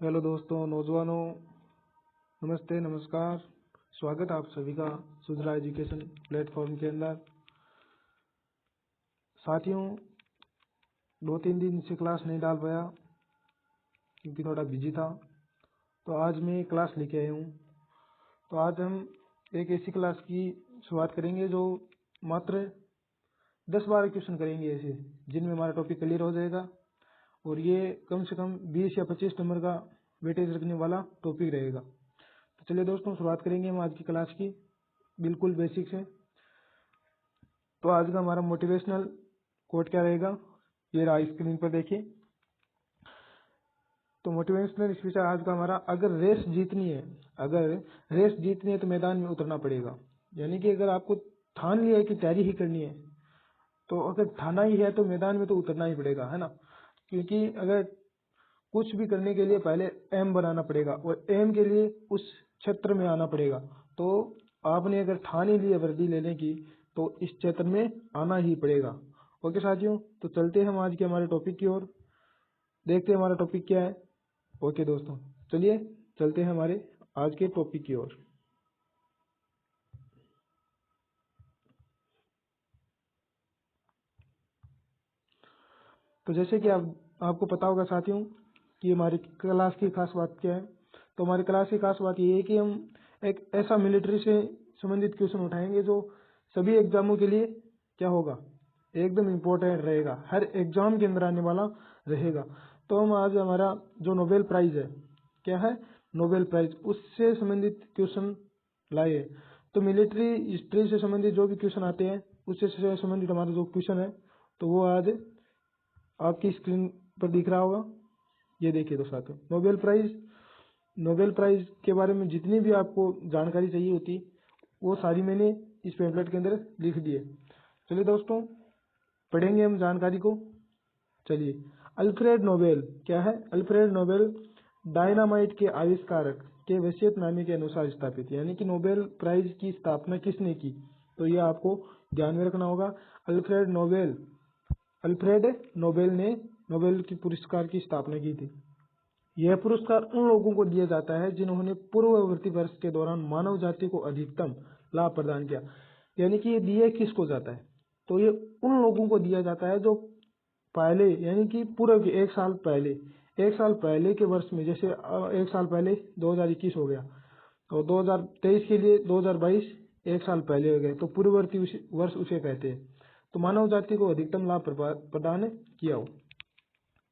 Hello दोस्तों, नौजवानों, नमस्ते, नमस्कार। स्वागत है आप सभी का सुजला एजुकेशन प्लेटफॉर्म के अंदर। साथियों, 2-3 दिन से क्लास नहीं डाल पाया क्योंकि थोड़ा बिजी था। तो आज मैं क्लास लेके आया हूँ। तो आज हम एक ऐसी क्लास की शुरुआत करेंगे जो मात्र 10-12 क्वेश्चन करेंगे ऐसे, जिनमें हमारा टॉपिक क्लियर हो जाएगा। और ये कम से कम 20 या 25 नंबर का वेटेज रखने वाला टॉपिक रहेगा। तो चलिए दोस्तों, शुरुआत करेंगे हम आज की क्लास की बिल्कुल बेसिक से। तो आज का हमारा मोटिवेशनल कोट क्या रहेगा, ये रहा स्क्रीन पर देखिए। तो मोटिवेशनल स्पीच आज का हमारा, अगर रेस जीतनी है तो मैदान में उतरना पड़ेगा। यानी कि अगर आपको ठान लिया है कि तैयारी ही करनी है, तो अगर ठाना ही है तो मैदान में तो उतरना ही पड़ेगा, है ना। क्योंकि अगर कुछ भी करने के लिए पहले एम बनाना पड़ेगा और एम के लिए उस क्षेत्र में आना पड़ेगा। तो आपने अगर ठान ही ली है वर्दी लेने की, तो इस क्षेत्र में आना ही पड़ेगा। ओके साथियों, तो चलते हैं हम आज के हमारे टॉपिक की ओर, देखते हैं हमारा टॉपिक क्या है। ओके दोस्तों, चलिए चलते हैं हमारे आज के टॉपिक की ओर। तो जैसे कि आपको पता होगा साथियों कि हमारी क्लास की खास बात क्या है। तो हमारी क्लास की खास बात ये है कि हम एक ऐसा मिलिट्री से संबंधित क्वेश्चन उठाएंगे जो सभी एग्जामों के लिए क्या होगा, एकदम इम्पोर्टेंट रहेगा, हर एग्जाम के अंदर आने वाला रहेगा। तो हम आज हमारा जो नोबेल प्राइज है, क्या है, नोबेल प्राइज, उससे संबंधित क्वेश्चन लाए। तो मिलिट्री हिस्ट्री से संबंधित जो भी क्वेश्चन आते हैं, उससे संबंधित हमारा जो क्वेश्चन है, तो वो आज आपकी स्क्रीन पर दिख रहा होगा। ये देखिए तो साथियों, नोबेल प्राइज के बारे में जितनी भी आपको जानकारी चाहिए होती, वो सारी मैंने इस पैम्फलेट के अंदर लिख दी है। चलिए दोस्तों, पढ़ेंगे हम जानकारी को। चलिए, अल्फ्रेड नोबेल क्या है, अल्फ्रेड नोबेल डायनामाइट के आविष्कारक के वसीयतनामे के अनुसार स्थापित। यानी कि नोबेल प्राइज की स्थापना किसने की, तो ये आपको ध्यान में रखना होगा। अल्फ्रेड नोबेल ने नोबेल की पुरस्कार की स्थापना की थी। यह पुरस्कार उन लोगों को दिया जाता है जिन्होंने पूर्ववर्ती वर्ष के दौरान मानव जाति को अधिकतम लाभ प्रदान किया। यानी कि ये दिया किसको जाता है, तो ये उन लोगों को दिया जाता है जो पहले, यानी कि पूर्व के एक साल पहले के वर्ष में, जैसे एक साल पहले 2021 हो गया, तो 2023 के लिए 2022 एक साल पहले हो गए, तो पूर्ववर्ती वर्ष उसे कहते हैं। तो मानव जाति को अधिकतम लाभ प्रदान किया हो।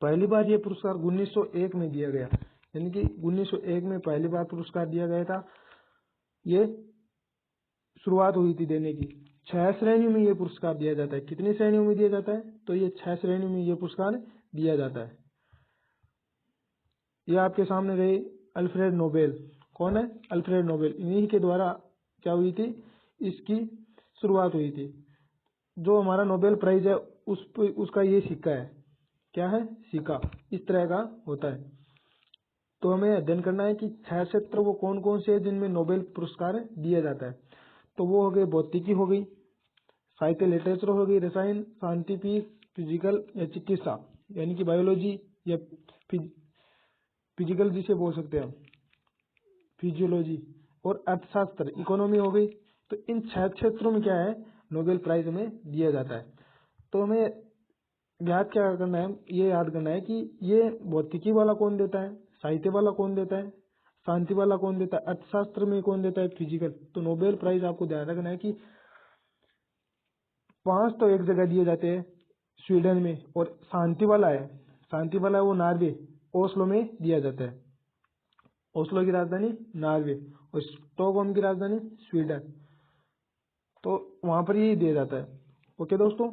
पहली बार ये पुरस्कार 1901 में दिया गया, यानी कि 1901 में पहली बार पुरस्कार दिया गया था। ये शुरुआत हुई थी देने की। 6 श्रेणियों में ये पुरस्कार दिया जाता है। कितनी श्रेणियों में दिया जाता है, तो ये 6 श्रेणियों में ये पुरस्कार दिया जाता है। ये आपके सामने रहे अल्फ्रेड नोबेल। कौन है, अल्फ्रेड नोबेल। इन्हीं के द्वारा क्या हुई थी, इसकी शुरुआत हुई थी। जो हमारा नोबेल प्राइज है उसका ये सिक्का है, क्या है, सिक्का इस तरह का होता है। तो हमें अध्ययन करना है कि 6 क्षेत्र वो कौन कौन से हैं जिनमें नोबेल पुरस्कार दिया जाता है। तो वो हो गए, भौतिकी हो गई, साहित्य लिटरेचर हो गई, रसायन, शांति, पीस, फिजिकल या चिकित्सा, यानी कि बायोलॉजी या फिजिकल जिसे बोल सकते हैं, फिजियोलॉजी, और अर्थशास्त्र, इकोनॉमी हो गई। तो इन 6 क्षेत्रों में क्या है, नोबेल प्राइज हमें दिया जाता है। तो हमें याद क्या करना है, ये याद करना है कि ये भौतिकी वाला कौन देता है, साहित्य वाला कौन देता है, शांति वाला कौन देता है, अर्थशास्त्र में कौन देता है, फिजिकल। तो नोबेल प्राइज आपको ध्यान रखना है कि 5 तो एक जगह दिए जाते हैं, स्वीडन में, और शांति वाला है वो नॉर्वे, ओस्लो में दिया जाता है। ओस्लो की राजधानी नॉर्वे और स्टॉकहोम की राजधानी स्वीडन, तो वहां पर ये दिया जाता है। ओके दोस्तों,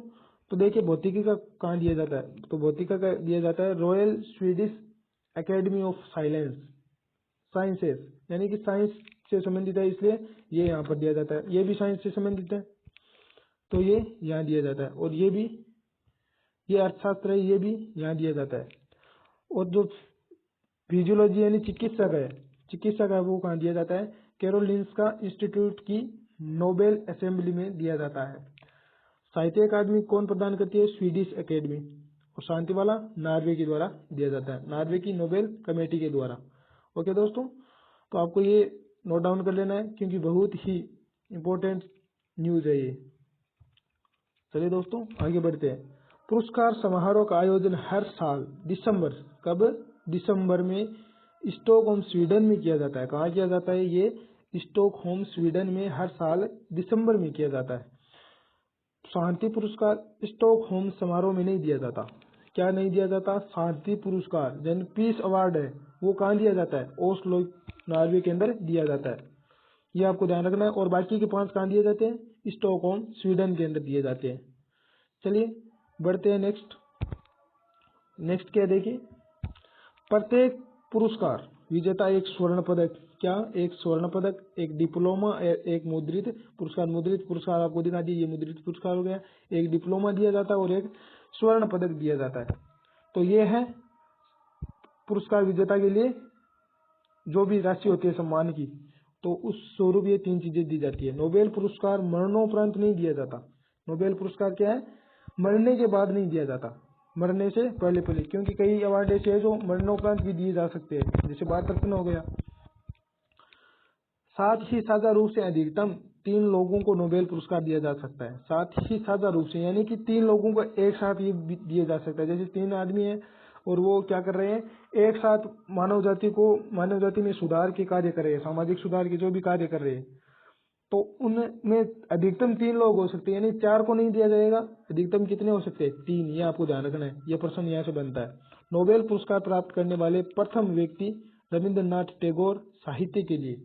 तो देखिए भौतिकी का कहाँ दिया जाता है, तो भौतिकी का दिया जाता है royal Swedish academy of sciences, यानी कि साइंस से संबंधित है, इसलिए ये यहाँ पर दिया जाता है। ये भी साइंस से संबंधित है, तो ये यहाँ दिया जाता है। और ये भी, ये अर्थशास्त्र है, ये भी यहाँ दिया जाता है। और जो फिजियोलॉजी यानी चिकित्सा का वो कहाँ दिया जाता है, कैरोलिंस्का इंस्टीट्यूट की नोबेल असेंबली में दिया जाता है। साहित्य अकादमी कौन प्रदान करती है, स्वीडिश एकेडमी। और शांति वाला नॉर्वे के द्वारा दिया जाता है, नॉर्वे की नोबेल कमेटी के द्वारा। ओके दोस्तों, तो आपको ये नोट डाउन कर लेना है क्योंकि बहुत ही इम्पोर्टेंट न्यूज है ये। चलिए दोस्तों आगे बढ़ते हैं। पुरस्कार समारोह का आयोजन हर साल दिसंबर, कब? दिसंबर में स्टॉकहोम स्वीडन में किया जाता है। कहाँ किया जाता है? ये स्टॉकहोम स्वीडन में हर साल दिसंबर में किया जाता है। शांति पुरस्कार स्टॉकहोम समारोह में नहीं दिया जाता। क्या नहीं दिया जाता? शांति पुरस्कार जन पीस अवार्ड है वो कहाँ दिया जाता है? ओस्लो नॉर्वे के अंदर दिया जाता है, ये आपको ध्यान रखना है। और बाकी के 5 कहाँ दिए जाते हैं? स्टॉकहोम स्वीडन के अंदर दिए जाते हैं। चलिए बढ़ते हैं नेक्स्ट क्या देखिए, प्रत्येक पुरस्कार विजेता एक स्वर्ण पदक, क्या? एक स्वर्ण पदक, एक डिप्लोमा, एक मुद्रित पुरस्कार। मुद्रित पुरस्कार आपको दिखा दिए, ये मुद्रित पुरस्कार हो गया। एक डिप्लोमा दिया जाता है और एक स्वर्ण पदक दिया जाता है। तो ये है पुरस्कार विजेता के लिए जो भी राशि होती है सम्मान की, तो उस स्वरूप ये 3 चीजें दी जाती है। नोबेल पुरस्कार मरणोपरांत नहीं दिया जाता। नोबेल पुरस्कार क्या है? मरने के बाद नहीं दिया जाता, मरने से पहले पहले, क्योंकि कई अवार्ड ऐसे हैं जो मरणोपरांत भी दिए जा सकते हैं, जैसे भारत रत्न हो गया। साथ ही साझा रूप से अधिकतम 3 लोगों को नोबेल पुरस्कार दिया जा सकता है। साथ ही साझा रूप से यानी कि 3 लोगों को एक साथ ये दिया जा सकता है। जैसे 3 आदमी हैं और वो क्या कर रहे हैं, एक साथ मानव जाति में सुधार के कार्य कर रहे हैं, सामाजिक सुधार के जो भी कार्य कर रहे हैं, तो उनमें अधिकतम 3 लोग हो सकते हैं, यानी 4 को नहीं दिया जाएगा। अधिकतम कितने हो सकते हैं? 3। ये आपको ध्यान रखना है, ये प्रश्न यहाँ से बनता है। नोबेल पुरस्कार प्राप्त करने वाले प्रथम व्यक्ति रविंद्रनाथ टैगोर साहित्य के लिए,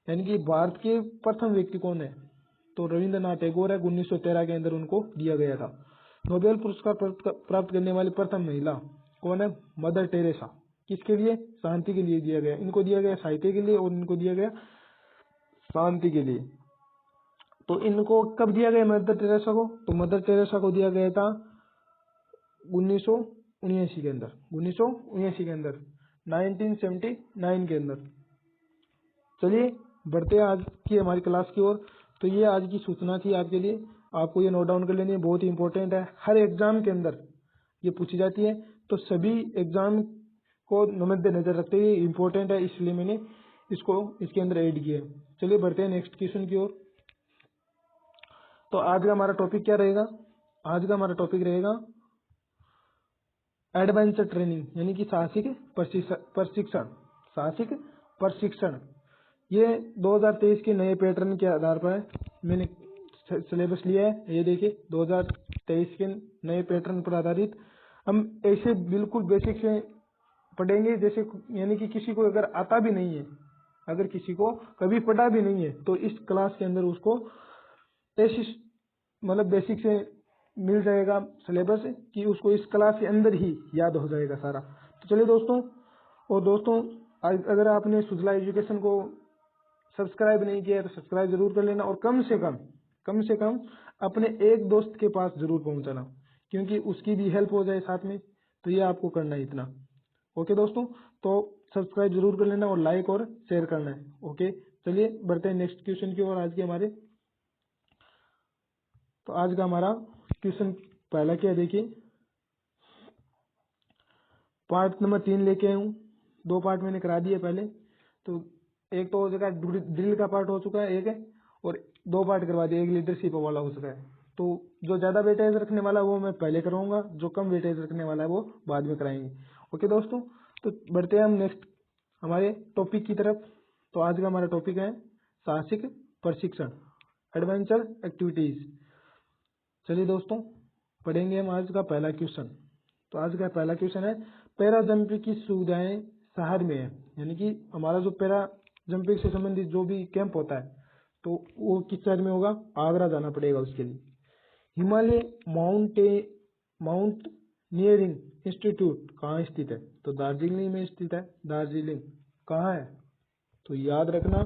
यानी कि भारत के प्रथम व्यक्ति कौन है? तो रविंद्रनाथ टैगोर है। 1913 के अंदर उनको दिया गया था। नोबेल पुरस्कार प्राप्त करने वाली प्रथम महिला कौन है? Mother Teresa. किसके लिए? शांति के लिए दिया गया। इनको दिया गया साहित्य के लिए और इनको दिया गया शांति के लिए। तो इनको कब दिया गया मदर टेरेसा को? तो मदर टेरेसा को दिया गया था 1979 के अंदर, 1979 के अंदर, 1979 के अंदर। चलिए बढ़ते हैं आज की हमारी क्लास की ओर। तो ये आज की सूचना थी आपके लिए, आपको ये नोट डाउन कर लेनी है, बहुत ही इंपॉर्टेंट है, हर एग्जाम के अंदर ये पूछी जाती है। तो सभी एग्जाम को मद्देनजर रखते हुए इम्पोर्टेंट है, इसलिए मैंने इसको इसके अंदर ऐड किया है। चलिए बढ़ते हैं नेक्स्ट क्वेश्चन की ओर। तो आज का हमारा टॉपिक क्या रहेगा? आज का हमारा टॉपिक रहेगा एडवेंचर ट्रेनिंग, यानी कि साहसिक प्रशिक्षण। साहसिक प्रशिक्षण ये 2023 के नए पैटर्न के आधार पर मैंने सिलेबस लिया है। ये देखिए 2023 के नए पैटर्न पर आधारित हम ऐसे बिल्कुल बेसिक से पढ़ेंगे, जैसे यानी कि किसी को अगर आता भी नहीं है, अगर किसी को कभी पढ़ा भी नहीं है, तो इस क्लास के अंदर उसको ऐसी मतलब बेसिक से मिल जाएगा सिलेबस कि उसको इस क्लास के अंदर ही याद हो जाएगा सारा। तो चलिए दोस्तों, और दोस्तों अगर आपने सुजला एजुकेशन को सब्सक्राइब नहीं किया है तो सब्सक्राइब जरूर कर लेना, और कम से कम अपने एक दोस्त के पास जरूर पहुंचाना, क्योंकि उसकी भी हेल्प हो जाए साथ में। तो ये आपको करना है इतना। ओके दोस्तों, तो सब्सक्राइब जरूर कर लेना और लाइक और शेयर करना है। ओके चलिए बढ़ते हैं नेक्स्ट क्वेश्चन की ओर। आज के हमारे तो आज का हमारा क्वेश्चन पहला क्या है देखिए, पार्ट नंबर 3 लेके आया हूँ। 2 पार्ट मैंने करा दिए पहले, तो एक तो हो चुका है ड्रिल का पार्ट हो चुका है एक है, और 2 पार्ट करवा दिए, एक लीडरशिप वाला हो चुका है। तो जो ज्यादा वेटेज रखने वाला है वो मैं पहले कराऊंगा, जो कम वेटेज रखने वाला है वो बाद में कराएंगे। ओके दोस्तों, तो बढ़ते हैं हम नेक्स्ट हमारे टॉपिक की तरफ। तो आज का हमारा टॉपिक है साहसिक प्रशिक्षण, एडवेंचर एक्टिविटीज। चलिए दोस्तों पढ़ेंगे हम आज का पहला क्वेश्चन। तो आज का पहला क्वेश्चन है, पैरा जंपिंग की सुविधाएं शहर में है, यानी कि हमारा जो पैरा जंपिंग से संबंधित जो भी कैंप होता है तो वो किस शहर में होगा? आगरा जाना पड़ेगा उसके लिए। हिमालय माउंटेनियरिंग इंस्टीट्यूट कहाँ स्थित है? तो दार्जिलिंग में स्थित है। दार्जिलिंग कहाँ है? तो याद रखना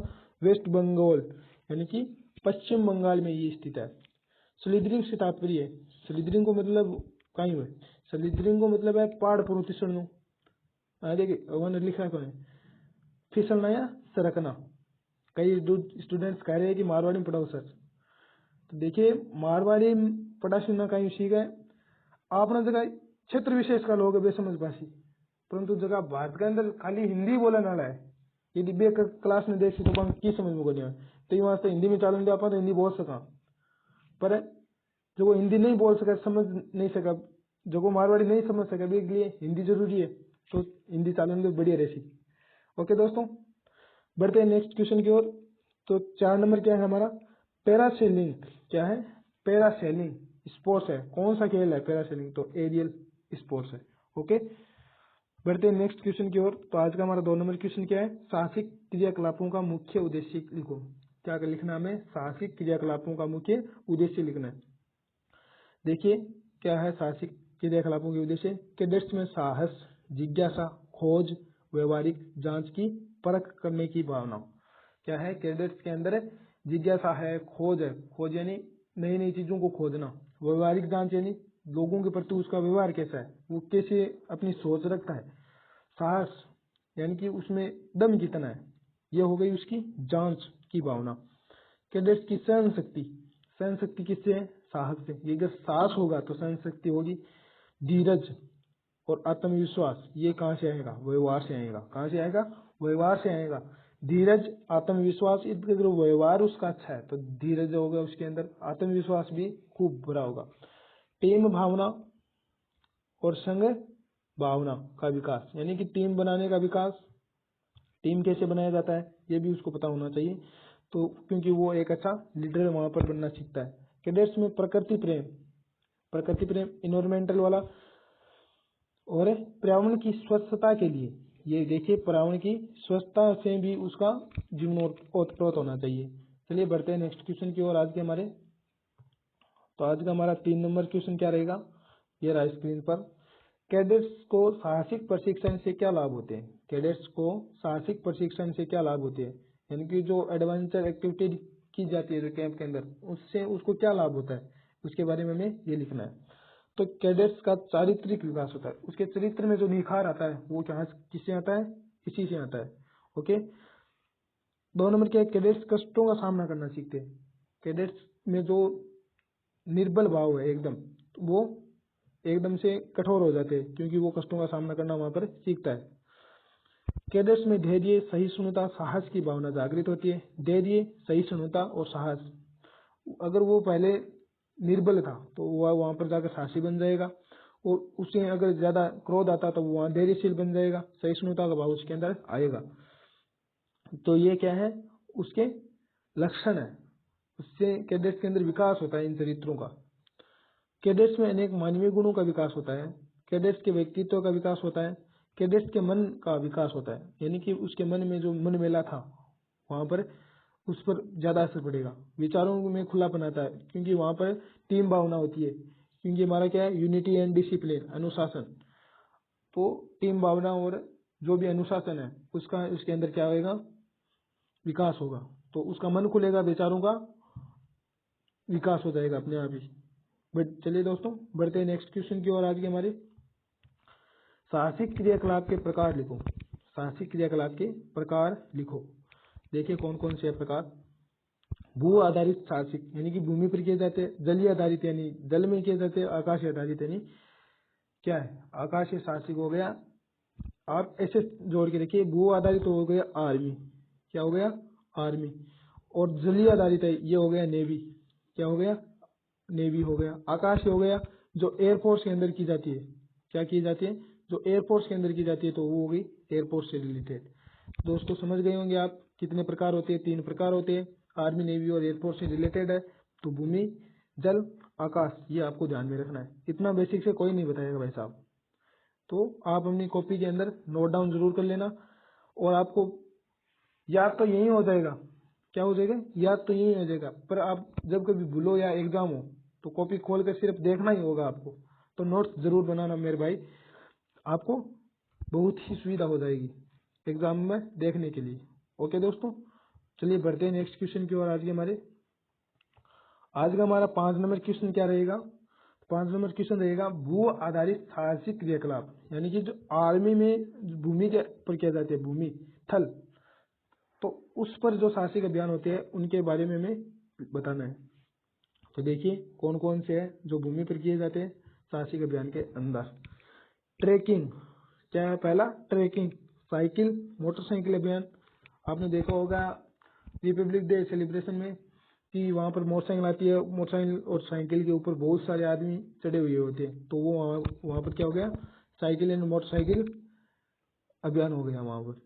वेस्ट बंगाल, यानी कि पश्चिम बंगाल में ये स्थित है। स्लिदरिंग से तात्पर्य है, स्लिदरिंग को मतलब कहीं हुए, स्लिदरिंग को मतलब है पहाड़ पर्वत चढ़ना। देखिए उन्होंने लिखा है फिसलना या सरकना। कई स्टूडेंट्स कह रहे हैं कि मारवाड़ी में पढ़ाओ सर। तो देखिए मारवाड़ी पढ़ा सुनना कहीं सीखा है आपने जगह क्षेत्र विशेष का लोग बे समझ पासी, परंतु जगह भारत के अंदर खाली हिंदी बोलने वाला है यदि बे क्लास में देखी तो बंग की समझ में को नहीं आए तो ये वास्ते हिंदी में चालू दिया तो हिंदी बोल सका, पर जो वो हिंदी नहीं बोल सका समझ नहीं सका, जो वो मारवाड़ी नहीं समझ सका भी लिए हिंदी जरूरी है तो हिंदी चालू में बढ़िया रहती। ओके दोस्तों, बढ़ते हैं नेक्स्ट क्वेश्चन की ओर। तो 4 नंबर क्या है हमारा, पैरासेलिंग। क्या है, पैरासेलिंग स्पोर्ट्स है। कौन सा खेल है पैरासेलिंग, तो एरियल स्पोर्ट्स है। ओके, बढ़ते हैं नेक्स्ट क्वेश्चन की ओर। तो आज का हमारा 2 नंबर क्वेश्चन क्या है, साहसिक क्रियाकलापों का मुख्य उद्देश्य लिखो। क्या लिखना हमें, साहसिक क्रियाकलापों का मुख्य उद्देश्य लिखना है। देखिए क्या है साहसिक क्रियाकलापों के उद्देश्य, कैडेट्स में साहस, जिज्ञासा, खोज, व्यवहारिक जांच की परख करने की भावना। क्या है, कैडेट्स के अंदर जिज्ञासा है, खोज है, खोज यानी नई नई चीजों को खोजना, व्यवहारिक जांच यानी लोगों के प्रति उसका व्यवहार कैसा है, वो कैसे अपनी सोच रखता है, साहस यानी कि उसमें दम कितना है, ये हो गई उसकी जांच की भावना। कैडेट्स की सहन शक्ति, सहन शक्ति किससे है, साहस से। ये अगर साहस होगा तो सहन शक्ति होगी। धीरज और आत्मविश्वास ये कहाँ से आएगा, व्यवहार से आएगा। कहाँ से आएगा, व्यवहार से आएगा। धीरज, आत्मविश्वास, अगर व्यवहार उसका अच्छा है तो धीरज होगा उसके अंदर, आत्मविश्वास भी खूब बड़ा होगा। टीम भावना और संघ भावना का विकास, यानी कि टीम बनाने का विकास, टीम कैसे बनाया जाता है ये भी उसको पता होना चाहिए, तो क्योंकि वो एक अच्छा लीडर वहां पर बनना सीखता है। कैडेट्स में प्रकृति प्रेम, प्रकृति प्रेम इन्वायरमेंटल वाला, और पर्यावरण की स्वच्छता के लिए, ये देखिए पर्यावरण की स्वच्छता से भी उसका जीवन ओतप्रोत होना चाहिए। चलिए बढ़ते हैं नेक्स्ट क्वेश्चन की ओर आज के हमारे। तो आज का हमारा 3 नंबर क्वेश्चन क्या रहेगा, ये रहा स्क्रीन पर। कैडेट्स को साहसिक प्रशिक्षण से क्या लाभ होते हैं, कैडेट्स को साहसिक प्रशिक्षण से क्या लाभ होते हैं, यानी कि जो एडवेंचर एक्टिविटी की जाती है जो कैंप के अंदर, उससे उसको क्या लाभ होता है, उसके बारे में हमें ये लिखना है। तो कैडेट्स का चारित्रिक विकास होता है, उसके चरित्र में जो निखार आता है वो क्या किससे आता है, इसी से आता है। ओके, 2 नंबर क्या है, कैडेट्स कष्टों का सामना करना सीखते हैं। कैडेट्स में जो निर्बल भाव है एकदम, वो एकदम से कठोर हो जाते हैं क्योंकि वो कष्टों का सामना करना वहां पर सीखता है। कैडेट्स में धैर्य, सहिष्णुता, साहस की भावना जागृत होती है। धैर्य, सहिष्णुता और साहस, अगर वो पहले निर्बल था तो वह वहां पर जाकर साहसी बन जाएगा, और उसे अगर ज्यादा क्रोध आता तो वो वहां धैर्यशील बन जाएगा, सहिष्णुता का भाव उसके अंदर आएगा। तो ये क्या है, उसके लक्षण है, उससे कैडेट्स के अंदर विकास होता है इन चरित्रों का। कैडेट्स में अनेक मानवीय गुणों का विकास होता है। कैडेट्स के व्यक्तित्व का विकास होता है। कैडेट्स के मन का विकास होता है, यानी कि उसके मन में जो मन मेला था वहां पर उस पर ज्यादा असर पड़ेगा। विचारों में खुलापन आता है क्योंकि वहां पर टीम भावना होती है, क्योंकि हमारा क्या है, यूनिटी एंड डिसिप्लिन, अनुशासन। तो टीम भावना और जो भी अनुशासन है उसका उसके अंदर क्या होगा, विकास होगा, तो उसका मन खुलेगा, विचारों का विकास हो जाएगा अपने आप ही। बट चलिए दोस्तों बढ़ते हैं नेक्स्ट क्वेश्चन की ओर। आज के हमारे साहसिक क्रियाकलाप के प्रकार लिखो। साहसिक क्रियाकलाप के प्रकार लिखो। देखिए कौन कौन से प्रकार, भू आधारित साहसिक यानी कि भूमि पर किए जाते हैं, जलीय आधारित यानी जल में किए जाते हैं, आकाशीय आधारित यानी क्या है, आकाशीय साहसिक हो गया। आप ऐसे जोड़ के रखिए, भू आधारित हो गया आर्मी, क्या हो गया आर्मी, और जलीय आधारित है ये हो गया नेवी, क्या हो गया नेवी हो गया। आकाश हो गया जो एयरफोर्स के अंदर की जाती है, क्या की जाती है, जो एयरफोर्स के अंदर की जाती है, तो वो होगी एयरफोर्स से रिलेटेड। दोस्तों समझ गए होंगे आप कितने प्रकार होते हैं, 3 प्रकार होते हैं, आर्मी, नेवी और एयरफोर्स से रिलेटेड है। तो भूमि, जल, आकाश, ये आपको ध्यान में रखना है, इतना बेसिक से कोई नहीं बताएगा भाई साहब। तो आप अपनी कॉपी के अंदर नोट डाउन जरूर कर लेना, और आपको याद तो यही हो जाएगा, क्या हो जाएगा, याद तो यही हो जाएगा, पर आप जब कभी भूलो या एग्जाम हो तो कॉपी खोल कर सिर्फ देखना ही होगा आपको। तो नोट्स जरूर बनाना मेरे भाई, आपको बहुत ही सुविधा हो जाएगी एग्जाम में देखने के लिए। ओके दोस्तों, चलिए बढ़ते हैं नेक्स्ट क्वेश्चन की ओर। आज का हमारा 5 नंबर क्वेश्चन क्या रहेगा, 5 नंबर क्वेश्चन रहेगा भू आधारित साहसिक क्रियाकलाप, यानी कि जो आर्मी में भूमि के पर किया जाते हैं, भूमि थल, तो उस पर जो साहसिक अभियान होते हैं उनके बारे में हमें बताना है। तो देखिए कौन कौन से हैं जो भूमि पर किए जाते हैं साहसिक अभियान के अंदर। ट्रैकिंग, क्या है पहला? ट्रैकिंग। साइकिल मोटरसाइकिल अभियान, आपने देखा होगा रिपब्लिक डे सेलिब्रेशन में कि वहां पर मोटरसाइकिल आती है, मोटरसाइकिल और साइकिल के ऊपर बहुत सारे आदमी चढ़े हुए होते हैं, तो वो वहां पर क्या हो गया? साइकिल एंड मोटरसाइकिल अभियान हो गया वहां पर।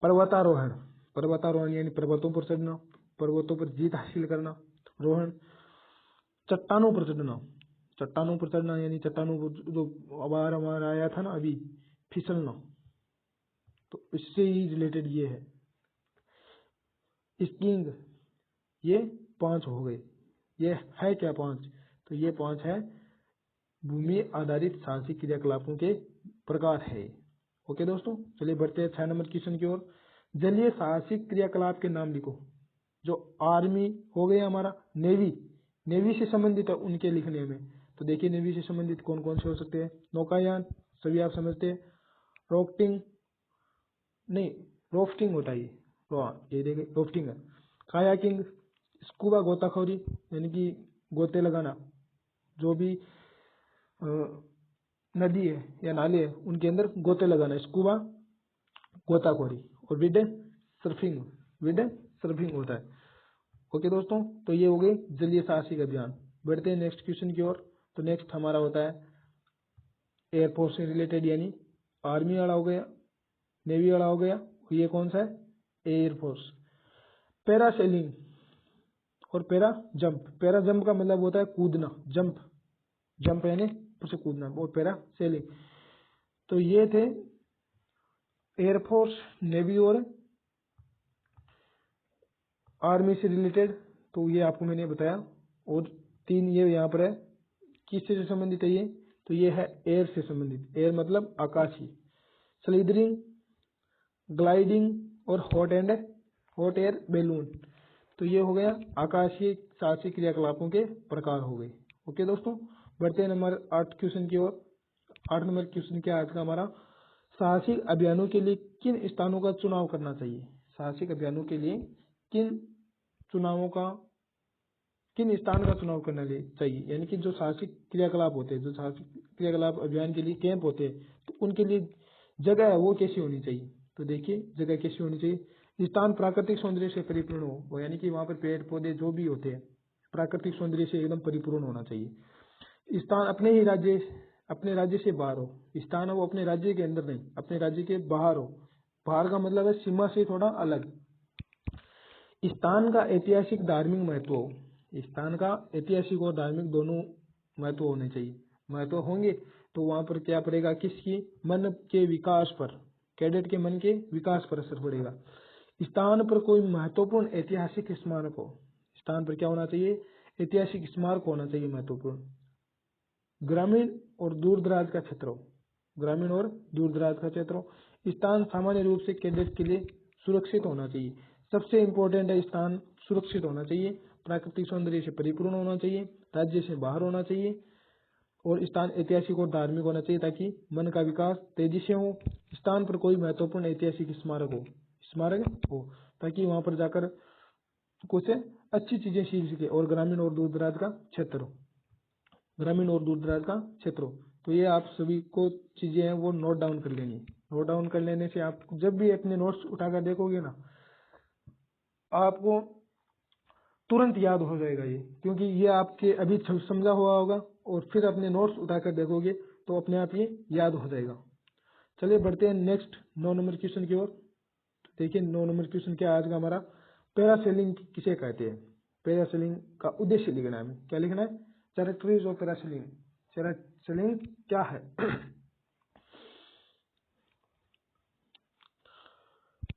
पर्वतारोहण, पर्वतारोहण यानी पर्वतों पर चढ़ना, पर्वतों पर जीत हासिल करना, रोहण। चट्टानों पर चढ़ना, चट्टानों पर चढ़ना यानी चट्टानों पर जो अबार हमारा आया था ना अभी, फिसलना, तो इससे ही रिलेटेड ये है। स्कीइंग, ये 5 हो गए। ये है क्या 5? तो ये 5 है भूमि आधारित साहसिक क्रियाकलापों के प्रकार है। ओके दोस्तों, चलिए बढ़ते हैं 6 नंबर क्वेश्चन की ओर। जलीय साहसिक क्रियाकलाप के नाम लिखो। जो आर्मी हो गया हमारा, नेवी, नेवी से संबंधित है उनके लिखने में, तो देखिए नेवी से संबंधित कौन कौन से हो सकते हैं। नौकायान, सभी आप समझते हैं। रोफ्टिंग, नहीं रोफ्टिंग होता है ये देखिए रोफ्टिंग है। कायाकिंग, स्कूबा गोताखोरी यानी कि गोते लगाना, जो भी नदी है या नाले है उनके अंदर गोते लगाना, स्कूबा गोताखोरी। और विड सर्फिंग, विड सर्फिंग होता है। ओके दोस्तों, तो ये हो गई जलीय साहसिक अभियान। बढ़ते हैं नेक्स्ट क्वेश्चन की ओर। तो नेक्स्ट हमारा होता है एयरफोर्स से रिलेटेड, यानी आर्मी वाला हो गया, नेवी वाला हो गया, ये कौन सा है? एयरफोर्स। पैरासेलिंग और पैरा जंप। पैरा जंप का मतलब होता है कूदना, जंप, जंप यानी ऊपर से कूदना, और पैरा सेलिंग। तो ये थे एयरफोर्स, नेवी और आर्मी से रिलेटेड, तो ये आपको मैंने बताया। और 3 ये यहाँ पर है, किससे से संबंधित है ये? तो ये है एयर से संबंधित। एयर मतलब आकाशीय। स्लीदरिंग, ग्लाइडिंग और हॉट एयर बैलून। तो ये हो गया आकाशीय साहसिक क्रियाकलापों के प्रकार हो गए। ओके दोस्तों, बढ़ते हैं नंबर 8 क्वेश्चन की ओर। 8 नंबर क्वेश्चन क्या आज का हमारा? साहसिक अभियानों के लिए किन स्थानों का चुनाव करना चाहिए? साहसिक अभियानों के लिए किन चुनावों का, किन स्थान का चुनाव करना चाहिए? यानी कि जो साहसिक क्रियाकलाप होते हैं, जो साहसिक क्रियाकलाप अभियान के लिए कैंप होते हैं, तो उनके लिए जगह है वो कैसी होनी चाहिए? तो देखिए जगह कैसी होनी चाहिए। स्थान प्राकृतिक सौंदर्य से परिपूर्ण हो, यानी कि वहां पर पेड़ पौधे जो भी होते हैं प्राकृतिक सौंदर्य से एकदम परिपूर्ण होना चाहिए। स्थान अपने ही राज्य, अपने राज्य से बाहर हो। स्थान है वो अपने राज्य के अंदर नहीं, अपने राज्य के बाहर हो। बाहर का मतलब है सीमा से थोड़ा अलग। स्थान का ऐतिहासिक धार्मिक महत्व हो। स्थान का ऐतिहासिक और धार्मिक दोनों महत्व होने चाहिए। महत्व होंगे तो वहां पर क्या पड़ेगा? किसकी? मन के विकास पर, कैडेट के मन के विकास पर असर पड़ेगा। स्थान पर कोई महत्वपूर्ण ऐतिहासिक स्मारक हो। स्थान पर क्या होना चाहिए? ऐतिहासिक स्मारक होना चाहिए महत्वपूर्ण। ग्रामीण और दूर दराज का क्षेत्र हो, ग्रामीण और दूर दराज का क्षेत्र हो। स्थान सामान्य रूप से कैडेट के लिए सुरक्षित होना चाहिए। सबसे इम्पोर्टेंट है, स्थान सुरक्षित होना चाहिए, प्राकृतिक सौंदर्य से परिपूर्ण होना चाहिए, राज्य से बाहर होना चाहिए, और स्थान ऐतिहासिक और धार्मिक होना चाहिए ताकि मन का विकास तेजी से हो। स्थान पर कोई महत्वपूर्ण ऐतिहासिक स्मारक हो ताकि वहां पर जाकर कुछ अच्छी चीजें सीख सके। और ग्रामीण और दूर दराज का क्षेत्र हो, ग्रामीण और दूर दराज का क्षेत्र हो। तो ये आप सभी को चीजें हैं वो नोट डाउन कर लेनी। नोट डाउन कर लेने से आप जब भी अपने नोट्स उठाकर देखोगे ना, आपको तुरंत याद हो जाएगा ये, क्योंकि ये आपके अभी समझा हुआ होगा और फिर अपने नोट्स उठाकर देखोगे तो अपने आप ये याद हो जाएगा। चलिए बढ़ते हैं नेक्स्ट 9 नंबर क्वेश्चन की ओर। देखिए 9 नंबर क्वेश्चन क्या है आज का हमारा? पैरासेलिंग किसे कहते हैं? पैरासेलिंग का उद्देश्य लिखना है। क्या लिखना है? कैरेक्टरीज ऑफ पैरासेलिंग। पैरासेलिंग क्या है?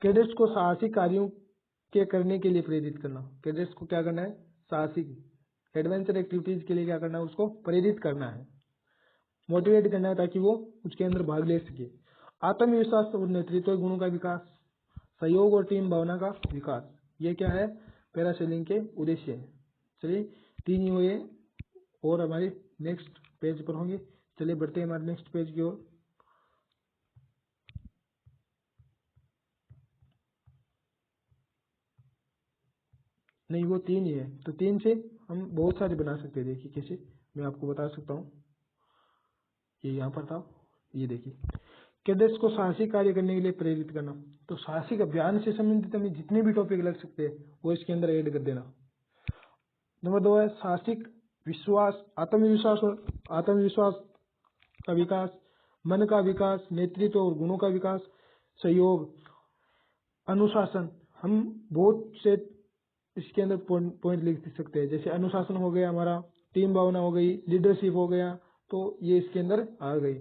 कैडेट्स को साहसिक कार्यों के करने के लिए प्रेरित करना। कैडेट्स को क्या करना है? साहसिक एडवेंचर एक्टिविटीज के लिए क्या करना है? उसको प्रेरित करना है, मोटिवेट करना है ताकि वो उसके अंदर भाग ले सके। आत्मविश्वास और नेतृत्व गुणों का विकास, सहयोग और टीम भावना का विकास, ये क्या है? पैरासेलिंग के उद्देश्य है। चलिए 3 ही हुए और हमारे नेक्स्ट पेज पर होंगे। चलिए बढ़ते हैं हमारे नेक्स्ट पेज की ओर। नहीं वो 3 ही है, तो 3 से हम बहुत सारे बना सकते हैं। देखिए कैसे, मैं आपको बता सकता हूँ। ये यहाँ पर था, ये देखिए, कैडेट्स को साहसिक कार्य करने के लिए प्रेरित करना। तो साहसिक अभियान से संबंधित हमें जितने भी टॉपिक लग सकते हैं वो इसके अंदर ऐड कर देना। नंबर 2 है साहसिक विश्वास, आत्मविश्वास का विकास, मन का विकास, नेतृत्व और गुणों का विकास, सहयोग, अनुशासन। हम बहुत से इसके अंदर पॉइंट लिख सकते हैं, जैसे अनुशासन हो गया हमारा, टीम भावना हो गई, लीडरशिप हो गया, तो ये इसके अंदर आ गई,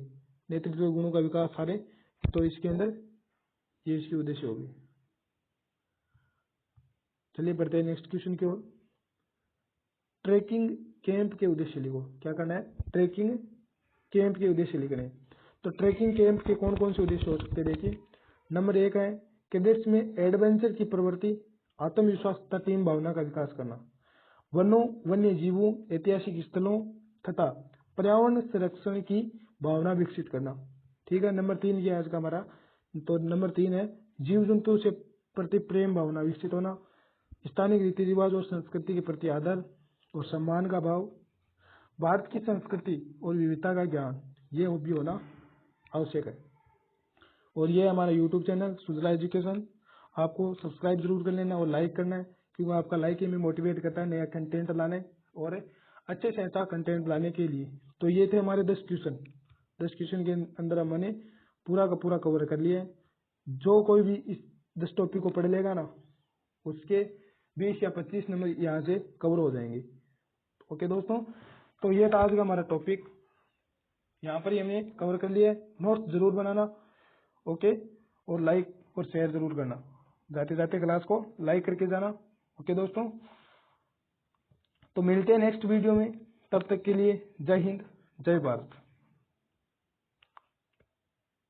नेतृत्व गुणों का विकास सारे, तो इसके अंदर ये इसकी उद्देश्य होगी। चलिए बढ़ते हैं नेक्स्ट क्वेश्चन की ओर। ट्रैकिंग कैंप के उद्देश्य लिखो। क्या करना है? ट्रैकिंग कैंप के उद्देश्य लिखने हैं। तो ट्रैकिंग कैंप के कौन कौन से उद्देश्य हो सकते हैं? देखिए, नंबर 1 है कैडेट्स में एडवेंचर की प्रवृत्ति, आत्मविश्वास तथा टीम भावना का विकास करना, वन्य जीवों, ऐतिहासिक स्थलों तथा पर्यावरण संरक्षण की भावना विकसित करना। ठीक है, नंबर 3 ये आज का हमारा। तो नंबर 3 है जीव जंतु से प्रति प्रेम भावना विकसित होना, स्थानीय रीति रिवाज और संस्कृति के प्रति आदर और सम्मान का भाव, भारत की संस्कृति और विविधता का ज्ञान, ये भी होना आवश्यक है। और ये हमारा यूट्यूब चैनल सुजला एजुकेशन, आपको सब्सक्राइब जरूर कर लेना और लाइक करना है, क्योंकि आपका लाइक ही हमें मोटिवेट करता है नया कंटेंट लाने और अच्छे से अच्छा कंटेंट लाने के लिए। तो ये थे हमारे 10 क्वेश्चन। 10 क्वेश्चन के अंदर हमने पूरा का पूरा कवर कर लिया है। जो कोई भी इस 10 टॉपिक को पढ़ लेगा ना, उसके 20 या 25 नंबर यहाँ से कवर हो जाएंगे। ओके दोस्तों, तो ये था आज का हमारा टॉपिक, यहाँ पर ही हमने कवर कर लिया है। नोट्स जरूर बनाना, ओके, और लाइक और शेयर जरूर करना, जाते जाते क्लास को लाइक करके जाना। ओके दोस्तों, तो मिलते हैं नेक्स्ट वीडियो में, तब तक के लिए जय हिंद, जय भारत।